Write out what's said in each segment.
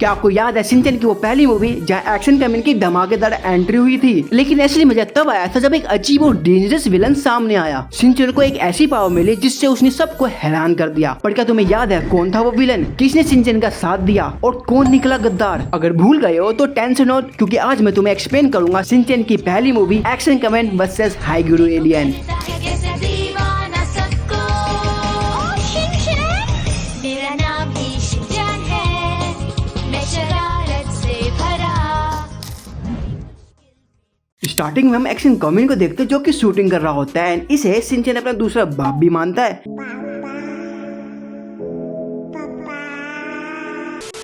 क्या आपको याद है शिनचैन की वो पहली मूवी जहाँ एक्शन कमीन की धमाकेदार एंट्री हुई थी? लेकिन असली मजा तब आया था जब एक अजीब और डेंजरस विलन सामने आया। शिनचैन को एक ऐसी पावर मिली जिससे उसने सबको हैरान कर दिया। पर क्या तुम्हें याद है कौन था वो विलन, किसने शिनचैन का साथ दिया और कौन निकला गद्दार? अगर भूल गए हो तो टेंशन हो, क्योंकि आज मैं तुम्हें एक्सप्लेन करूंगा शिनचैन की पहली movie Action Kamen versus Haigure alien. Starting में हम एक्शन कमीन को देखते हैं जो कि शूटिंग कर रहा होता है। इसे शिनचैन अपना दूसरा बाप भी मानता है।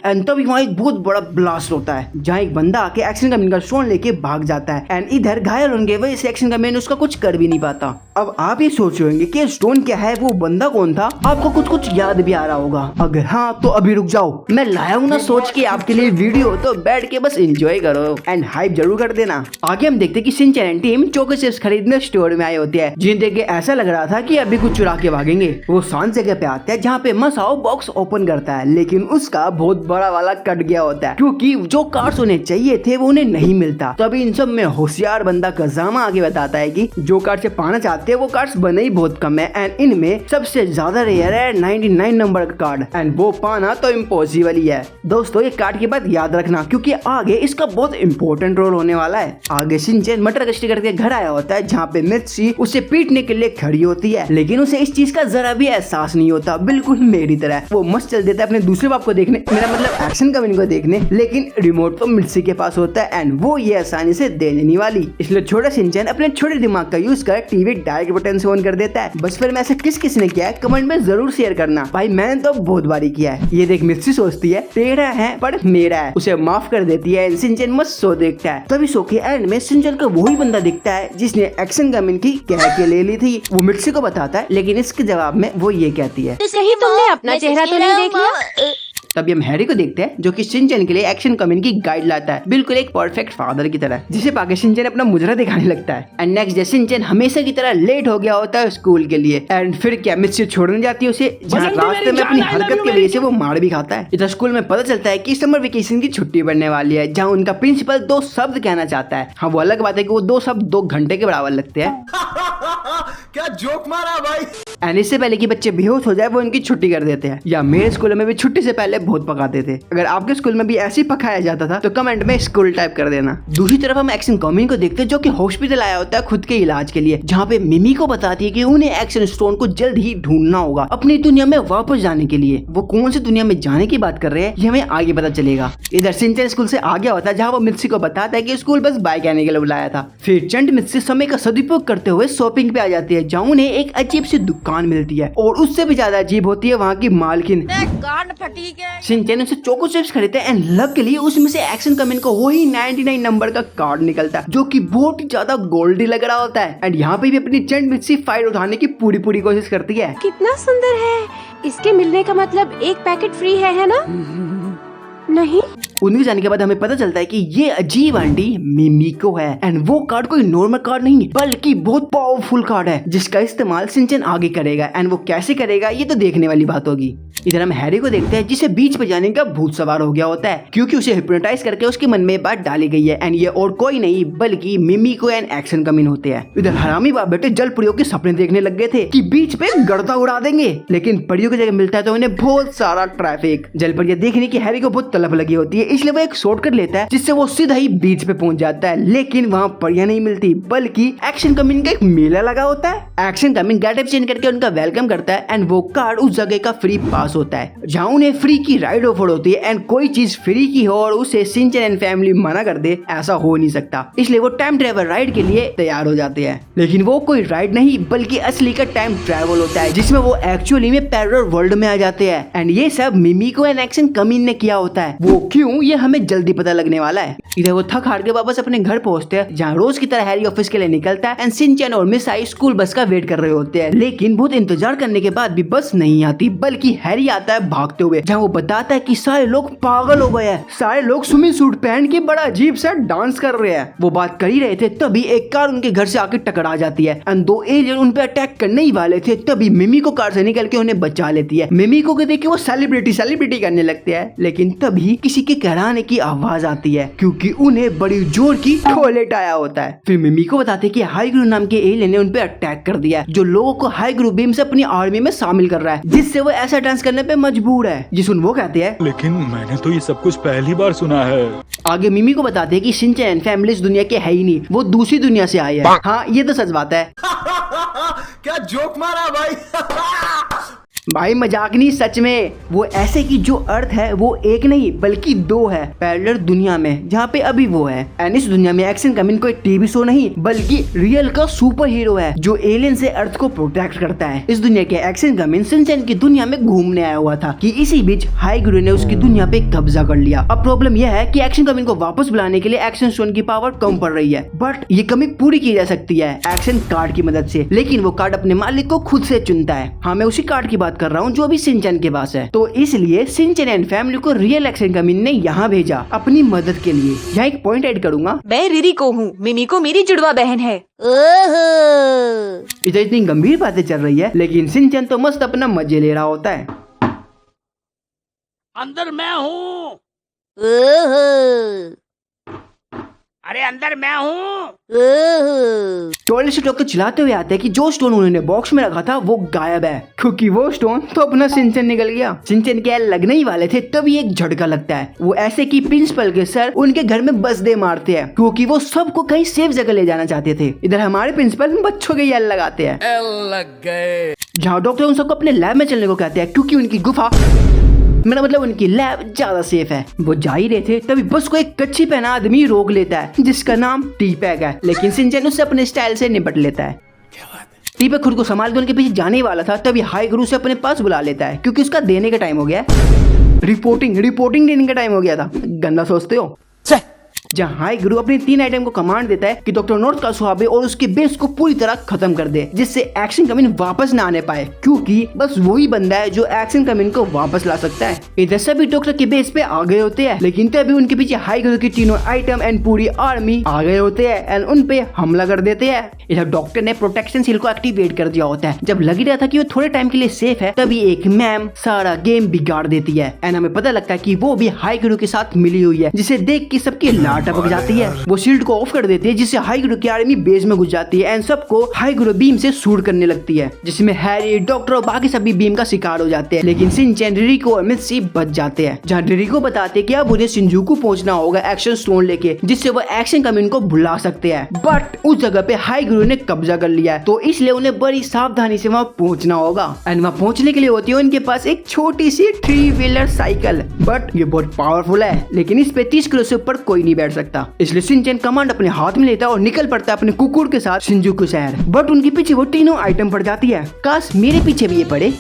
एंड तभी वहाँ एक बहुत बड़ा ब्लास्ट होता है जहाँ एक बंदा आके एक्शन कमीन का स्टोन लेके भाग जाता है। एंड इधर घायल होने की वजह से एक्शन कमीन उसका कुछ कर भी नहीं पाता। अब आप ये सोच रहे होंगे कि स्टोन क्या है, वो बंदा कौन था? आपको कुछ याद भी आ रहा होगा। अगर हाँ तो अभी रुक जाओ, मैं लाया हूँ ना सोच के आपके लिए वीडियो, तो बैठ के बस एंजॉय करो एंड हाइप जरूर कर देना। आगे हम देखते कि शिनचैन टीम चोको चिप्स खरीदने स्टोर में आए होते हैं, जिन्हें देख के ऐसा लग रहा था कि अभी कुछ चुरा के भागेंगे। वो शांत जगह पे आते हैं जहाँ पे मसाओ बॉक्स ओपन करता है, लेकिन उसका बहुत बड़ा वाला कट गया होता है क्योंकि जो कार्ड्स उन्हें चाहिए थे वो उन्हें नहीं मिलता। तो अभी इन सब में होशियार बंदा कज़ामा आगे बताता है कि जो कार्ड से पाना चाहते हैं वो कार्ड्स बने ही बहुत कम है एंड इनमें सबसे ज्यादा रेयर है 99 नंबर का कार्ड एंड वो पाना तो इम्पॉसिबल ही है। दोस्तों ये कार्ड की बात याद रखना क्योंकि आगे इसका बहुत इंपॉर्टेंट रोल होने वाला है। आगे शिनचैन मटर गश्ती करके घर आया होता है जहाँ पे मित्सी उसे पीटने के लिए खड़ी होती है, लेकिन उसे इस चीज का जरा भी एहसास नहीं होता, बिल्कुल मेरी तरह। वो मस्त चल देता है अपने दूसरे बाप को देखने, मेरा मतलब एक्शन कमीन को देखने, लेकिन रिमोट तो मित्सी के पास होता है एंड वो ये आसानी से दे नहीं वाली। इसलिए छोटा शिनचैन अपने छोटे दिमाग का यूज कर टीवी डायरेक्ट बटन से ऑन कर देता है। बस फिर में ऐसा किस ने किया है कमेंट में जरूर शेयर करना। भाई मैंने तो बहुत बारी किया है। ये देख मित्सी सोचती है तेरा है पर मेरा है, उसे माफ कर देती है। शिनचैन मस्त सो देखता है। तभी सो के एंड में शिनचैन का वही बंदा दिखता है जिसने एक्शन कमीन की कह के ले ली थी। वो मित्सी को बताता है, लेकिन इसके जवाब में वो ये कहती है कहीं तुमने अपना चेहरा तो नहीं देख लिया? तभी हम हैरी को देखते हैं जो कि शिनचैन के लिए एक्शन कमीन की गाइड लाता है, बिल्कुल एक परफेक्ट फादर की तरह, जिसे पाके शिनचैन अपना मुजरा दिखाने लगता है। एंड नेक्स्ट डे शिनचैन हमेशा की तरह लेट हो गया होता है स्कूल के लिए। एंड फिर क्या मित्सी छोड़ने जाती है उसे, जहाँ रास्ते में अपनी हरकत की वजह से वो मार भी खाता है। इधर स्कूल में पता चलता है कि समर वेकेशन की छुट्टी पड़ने वाली है, जहाँ उनका प्रिंसिपल 2 शब्द कहना चाहता है। हाँ वो अलग बात है कि वो 2 शब्द 2 घंटे के बराबर लगते हैं। क्या जोक मारा भाई। एंड इससे पहले कि बच्चे बेहोश हो जाए वो इनकी छुट्टी कर देते हैं। या मेरे स्कूल में भी छुट्टी से पहले बहुत पकाते थे। अगर आपके स्कूल में भी ऐसे ही पकाया जाता था तो कमेंट में स्कूल टाइप कर देना। दूसरी तरफ हम एक्शन कमीन को देखते हैं जो कि हॉस्पिटल आया होता है खुद के इलाज के लिए, जहाँ पे मिमी को बताती है कि उन्हें एक्शन स्टोन को जल्द ही ढूंढना होगा अपनी दुनिया में वापस जाने के लिए। वो कौन सी दुनिया में जाने की बात कर रहे हैं ये हमें आगे पता चलेगा। इधर शिनचैन स्कूल से आ गया होता है जहाँ वो मित्सी को बताता है कि स्कूल बस बाय कहने के लिए बुलाया था। फिर चंड मित्सी समय का सदुपयोग करते हुए शॉपिंग पे आ जाती है, जहाँ उन्हें एक अजीब सी दुकान मिलती है और उससे भी ज्यादा अजीब होती है वहाँ की मालकिन। शिनचैन उसे चोको चिप्स खरीदते हैं एंड लकीली उसमें से एक्शन कमीन को वही 99 नंबर का कार्ड निकलता है जो कि बहुत ही ज्यादा गोल्डी लग रहा होता है। एंड यहाँ पे भी अपनी चंड मित्सी फाइट उठाने की पूरी कोशिश करती है। कितना सुंदर है, इसके मिलने का मतलब एक पैकेट फ्री है ना? नहीं। उनके जाने के बाद हमें पता चलता है कि ये अजीब आंटी मिमीको है एंड वो कार्ड कोई नॉर्मल कार्ड नहीं बल्कि बहुत पावरफुल कार्ड है जिसका इस्तेमाल शिनचैन आगे करेगा। एंड वो कैसे करेगा ये तो देखने वाली बात होगी। इधर हम हैरी को देखते हैं जिसे बीच पे जाने का भूत सवार हो गया होता है क्योंकि उसे हिप्नोटाइज करके उसके मन में बात डाली गई है। एंड ये और कोई नहीं बल्कि मिमीको एंड एक्शन कमीन होते हैं। इधर हरामी बाप बेटे जल परियों के सपने देखने लग गए थे कि बीच पे गर्दा उड़ा देंगे, लेकिन परियों की जगह मिलता है तो उन्हें बहुत सारा ट्रैफिक। जल परियां देखने की हैरी को बहुत तलब लगी होती है, इसलिए वो एक शॉर्टकट लेता है जिससे वो सीधा ही बीच पे पहुंच जाता है। लेकिन वहाँ परियां नहीं मिलती बल्कि एक्शन कमीन का एक मेला लगा होता है। एक्शन कमीन गेटअप चेंज करके उनका वेलकम करता है एंड वो कार्ड उस जगह का फ्री पास होता है जहाँ उन्हें फ्री की राइड ऑफर होती है। एंड कोई चीज फ्री की हो और उसे शिनचैन एंड फैमिली मना कर दे ऐसा हो नहीं सकता, इसलिए वो टाइम ट्रेवल राइड के लिए तैयार हो जाते हैं। लेकिन वो कोई राइड नहीं बल्कि असली का टाइम ट्रेवल होता है जिसमें वो एक्चुअली में पैरेलल वर्ल्ड में आ जाते हैं। एंड ये सब मिमीको एंड एक्शन कमीन ने किया होता है। वो क्यों ये हमें जल्दी पता लगने वाला है। इधर वो थक हार के वापस अपने घर पहुंचते हैं जहाँ रोज की तरह हैरी ऑफिस के लिए निकलता है एंड शिनचैन और मिस आई स्कूल बस का वेट कर रहे होते हैं। लेकिन बहुत इंतजार करने के बाद भी बस नहीं आती बल्कि हैरी आता है भागते हुए, जहाँ वो बताता है कि सारे लोग पागल हो गए हैं, सारे लोग स्विमिंग सूट पहन के बड़ा अजीब सा डांस कर रहे हैं। वो बात कर ही रहे थे तभी एक कार उनके घर से आके टकरा जाती है एंड 2 एलियन उन पे अटैक करने ही वाले थे। तभी मिमीको कार से निकल के उन्हें बचा लेती है। मिमीको को देख के वो सेलिब्रिटी करने लगते हैं, लेकिन तभी किसी के कराने की आवाज आती है क्योंकि उन्हें बड़ी जोर की टॉयलेट आया होता है। फिर मिमी को बताते कि हाई गुरु नाम के एलियन ने उन पे अटैक कर दिया है, जो लोगों को हाई गुरु बीम से अपनी आर्मी में शामिल कर रहा है, जिससे वो ऐसा डांस करने पे मजबूर है। जिसुन वो कहते हैं लेकिन मैंने तो ये सब कुछ पहली बार सुना है। आगे मिमी को बताते हैं कि शिनचैन फैमिली इस दुनिया के है ही नहीं, वो दूसरी दुनिया से आई है। हाँ ये तो सच बात है। क्या जोक मारा भाई। भाई मजाक नहीं, सच में। वो ऐसे कि जो अर्थ है वो एक नहीं बल्कि दो है पैरेलल दुनिया में, जहाँ पे अभी वो है। एंड इस दुनिया में एक्शन कमिन कोई टीवी शो नहीं बल्कि रियल का सुपर हीरो है जो एलियन से अर्थ को प्रोटेक्ट करता है। इस दुनिया के एक्शन कमिन शिनचैन की दुनिया में घूमने आया हुआ था कि इसी बीच हाई गुरु ने उसकी दुनिया पे कब्जा कर लिया। अब प्रॉब्लम यह है कि एक्शन कमिन को वापस बुलाने के लिए एक्शन स्टोन की पावर कम पड़ रही है, बट ये कमी पूरी की जा सकती है एक्शन कार्ड की मदद से। लेकिन वो कार्ड अपने मालिक को खुद से चुनता है। हाँ मैं उसी कार्ड की बात कर रहा हूँ जो अभी शिनचैन के पास है। तो इसलिए शिनचैन एंड फैमिली को रियल एक्शन कमिन ने यहाँ भेजा अपनी मदद के लिए। यहाँ एक पॉइंट ऐड करूंगा, मैं रिरी को हूँ, मिमी को मेरी जुड़वा बहन है। इधर इतनी गंभीर बातें चल रही है लेकिन शिनचैन तो मस्त अपना मजे ले रहा होता है। अंदर मैं हूँ, अरे अंदर मैं हूँ। टॉयलेट से डॉक्टर चिल्लाते हुए आते हैं कि जो स्टोन उन्होंने बॉक्स में रखा था वो गायब है, क्योंकि वो स्टोन तो अपना शिनचैन निकल गया। शिनचैन के लगने ही वाले थे तभी एक झटका लगता है। वो ऐसे कि प्रिंसिपल के सर उनके घर में बस दे मारते हैं क्योंकि वो सबको कहीं सेफ जगह ले जाना चाहते थे। इधर हमारे प्रिंसिपल बच्चों के यल लगाते हैं। लग गए। जहाँ डॉक्टर उन सबको अपने लैब में चलने को कहते हैं क्योंकि उनकी गुफा, मेरा मतलब उनकी लैब ज्यादा सेफ है। वो जा ही रहे थे तभी बस को एक कच्ची पहना आदमी रोक लेता है जिसका नाम टी-पैक है, लेकिन शिनचैन उससे अपने स्टाइल से निपट लेता है। टी-पैक खुद को संभाल के उनके पीछे जाने ही वाला था तभी हाई गुरु से अपने पास बुला लेता है क्योंकि उसका देने का टाइम हो गया है। रिपोर्टिंग देने का टाइम हो गया था। गंदा सोचते हो। जहाँ हाई गुरु अपनी 3 आइटम को कमांड देता है कि डॉक्टर नॉर्थ का सुहाबे और उसके बेस को पूरी तरह खत्म कर दे, जिससे एक्शन कमिन वापस ना आने पाए, क्योंकि बस वही बंदा है जो एक्शन कमिन को वापस ला सकता है। इधर सभी डॉक्टर के बेस पे आ गए होते हैं, लेकिन तभी उनके पीछे हाई गुरु की तीनों आइटम एंड पूरी आर्मी आ गए होते हैं एंड उन पे हमला कर देते हैं। इधर डॉक्टर ने प्रोटेक्शन सील को एक्टिवेट कर दिया होता है। जब लग रहा था कि वो थोड़े टाइम के लिए सेफ है तभी एक मैम सारा गेम बिगाड़ देती है एंड हमें पता लगता है कि वो भी हाई गुरु के साथ मिली हुई है, जिसे देख के सबकी लाट टपक जाती है। वो शील्ड को ऑफ कर देती है जिससे हाई गुरु की आर्मी बेस में घुस जाती है एंड सबको हाई गुरु बीम से शूट करने लगती है, जिसमें हैरी, डॉक्टर और बाकी सभी बीम का शिकार हो जाते हैं। लेकिन शिनचैन, रिरिको और मित्सी बच जाते हैं। जहाँ रिरिको बताते हैं कि अब उन्हें शिनजुकू पहुंचना होगा एक्शन स्टोन लेके, जिससे वो एक्शन कमिन को बुला सकते हैं, बट उस जगह पे हाई गुरु ने कब्जा कर लिया है, तो इसलिए उन्हें बड़ी सावधानी से वहाँ पहुंचना होगा। एंड वहाँ पहुंचने के लिए होती है उनके पास एक छोटी सी 3 व्हीलर साइकिल, बट ये बहुत पावरफुल है, लेकिन इस पे 30 किलो से ऊपर कोई नहीं बैठ सकता। इसलिए शिनचैन कमांड अपने हाथ में लेता है और निकल पड़ता है अपने कुकुर के साथ शिनजुकू शहर। बट उनके पीछे वो तीनों आइटम पड़ जाती है। काश मेरे पीछे भी ये पड़े।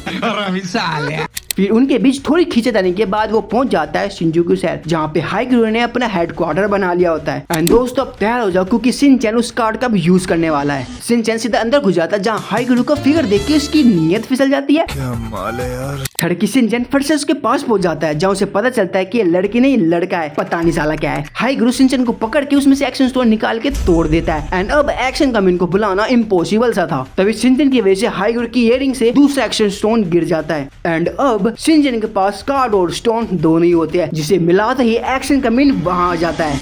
फिर उनके बीच थोड़ी खींचतानी के बाद वो पहुंच जाता है शिनजुकू शहर, जहाँ पे हाई गुरु ने अपना हेडक्वार्टर बना लिया होता है। एंड दोस्तों अब तैयार हो जाओ क्योंकि शिनचैन उस कार्ड का यूज करने वाला है। शिनचैन सीधा अंदर घुस जाता है, जहाँ हाई गुरु का फिगर देख के उसकी नीयत फिसल जाती है। क्या माल है यार। थड़की शिनचैन फट से उसके पास पहुंच जाता है, जहाँ उसे पता चलता है कि ये लड़की नहीं लड़का है, पता नहीं साला क्या है। हाई गुरु शिनचैन को पकड़ के उसमें से एक्शन स्टोन निकाल के तोड़ देता है एंड अब एक्शन कमिन को बुलाना इम्पॉसिबल सा था। तभी शिनचैन की वजह से हाई गुरु की इयररिंग से दूसरा एक्शन स्टोन गिर जाता है एंड अब शिनचैन के पास कार्ड और स्टोन दोनों ही होते हैं, जिसे मिलाते ही एक्शन कमिन वहां आ जाता है।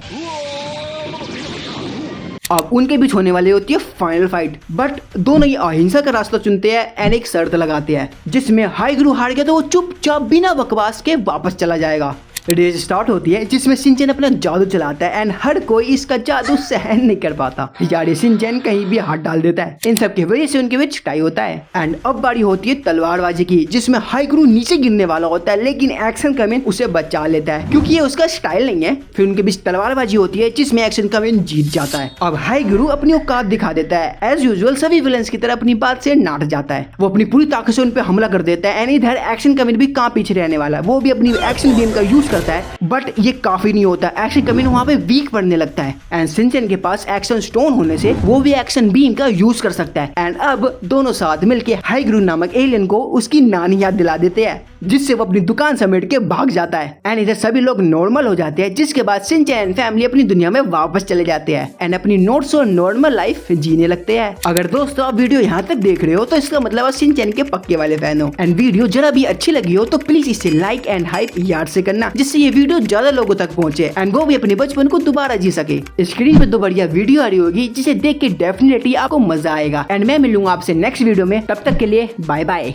अब उनके बीच होने वाली होती है फाइनल फाइट, बट दोनों ही अहिंसा का रास्ता चुनते हैं एंड एक शर्त लगाते हैं, जिसमें हाई गुरु हार गया तो वो चुपचाप बिना बकवास के वापस चला जाएगा। रेस स्टार्ट होती है जिसमें शिनचैन अपना जादू चलाता है एंड हर कोई इसका जादू सहन नहीं कर पाता। यार शिनचैन कहीं भी हाथ डाल देता है। इन सब की वजह से उनके बीच टाई होता है एंड अब बारी होती है तलवारबाजी की, जिसमें हाई गुरु नीचे गिरने वाला होता है, लेकिन एक्शन कमिन उसे बचा लेता है क्योंकि ये उसका स्टाइल नहीं है। फिर उनके बीच तलवारबाजी होती है जिसमें एक्शन कमिन जीत जाता है। अब हाई गुरु अपनी औकात दिखा देता है, एज यूजुअल सभी विलेंस की तरह अपनी बात से नाट जाता है। वो अपनी पूरी ताकत से उन पे हमला कर देता है एंड इधर एक्शन कमिन भी कहाँ पीछे रहने वाला है, वो भी अपनी एक्शन बीम का यूज करता है, बट ये काफी नहीं होता। एक्शन कमिन वहाँ पे वीक पड़ने लगता है एंड शिनचैन के पास एक्शन स्टोन होने से वो भी एक्शन बीम का यूज कर सकता है एंड अब दोनों साथ मिलके हाई गुरु नामक एलियन को उसकी नानी याद दिला देते हैं, जिससे वो अपनी दुकान समेट के भाग जाता है एंड इधर सभी लोग नॉर्मल हो जाते हैं, जिसके बाद शिनचैन फैमिली अपनी दुनिया में वापस चले जाते हैं एंड अपनी नोट्स और नॉर्मल लाइफ जीने लगते हैं। अगर दोस्तों आप वीडियो यहाँ तक देख रहे हो तो इसका मतलब आप शिनचैन के पक्के वाले फैन हो एंड वीडियो जरा भी अच्छी लगी हो तो प्लीज इसे लाइक एंड हाइप याद से करना, जिससे ये वीडियो ज्यादा लोगों तक पहुंचे एंड वो भी अपने बचपन को दोबारा जी सके। स्क्रीन पे तो बढ़िया वीडियो आ रही होगी जिसे देख के डेफिनेटली आपको मजा आएगा एंड मैं मिलूंगा आपसे नेक्स्ट वीडियो में। तब तक के लिए बाय बाय।